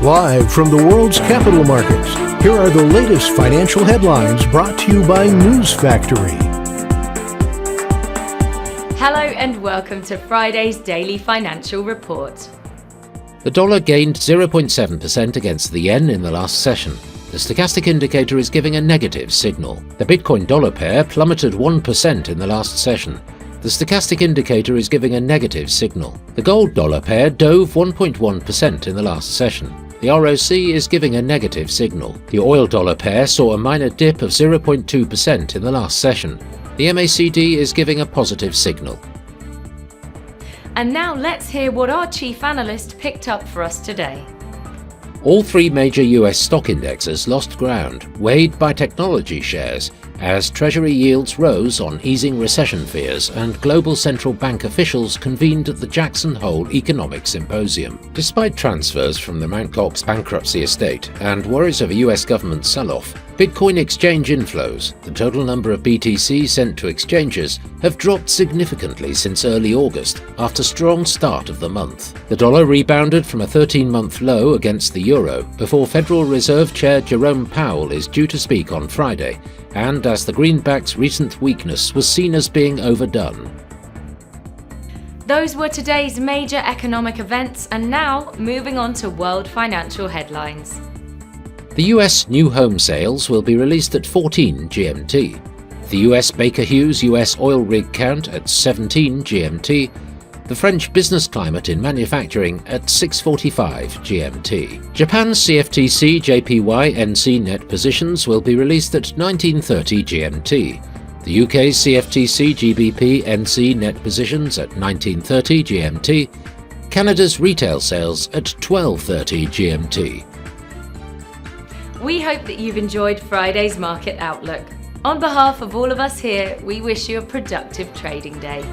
Live from the world's capital markets, here are the latest financial headlines brought to you by News Factory. Hello and welcome to Friday's Daily Financial Report. The dollar gained 0.7% against the yen in the last session. The stochastic indicator is giving a negative signal. The Bitcoin dollar pair plummeted 1% in the last session. The stochastic indicator is giving a negative signal. The gold dollar pair dove 1.1% in the last session. The ROC is giving a negative signal. The oil dollar pair saw a minor dip of 0.2% in the last session. The MACD is giving a positive signal. And now let's hear what our chief analyst picked up for us today. All three major US stock indexes lost ground, weighed by technology shares, as Treasury yields rose on easing recession fears and global central bank officials convened at the Jackson Hole Economic Symposium. Despite transfers from the Mt. Gox bankruptcy estate and worries of a US government sell-off, Bitcoin exchange inflows, the total number of BTC sent to exchanges, have dropped significantly since early August after a strong start of the month. The dollar rebounded from a 13-month low against the euro before Federal Reserve Chair Jerome Powell is due to speak on Friday, and as the greenback's recent weakness was seen as being overdone. Those were today's major economic events, and now moving on to world financial headlines. The US new home sales will be released at 14 GMT. The US Baker Hughes US oil rig count at 17 GMT. The French business climate in manufacturing at 6:45 GMT. Japan's CFTC JPY NC net positions will be released at 19:30 GMT. The UK's CFTC GBP NC net positions at 19:30 GMT. Canada's retail sales at 12:30 GMT. We hope that you've enjoyed Friday's Market Outlook. On behalf of all of us here, we wish you a productive trading day.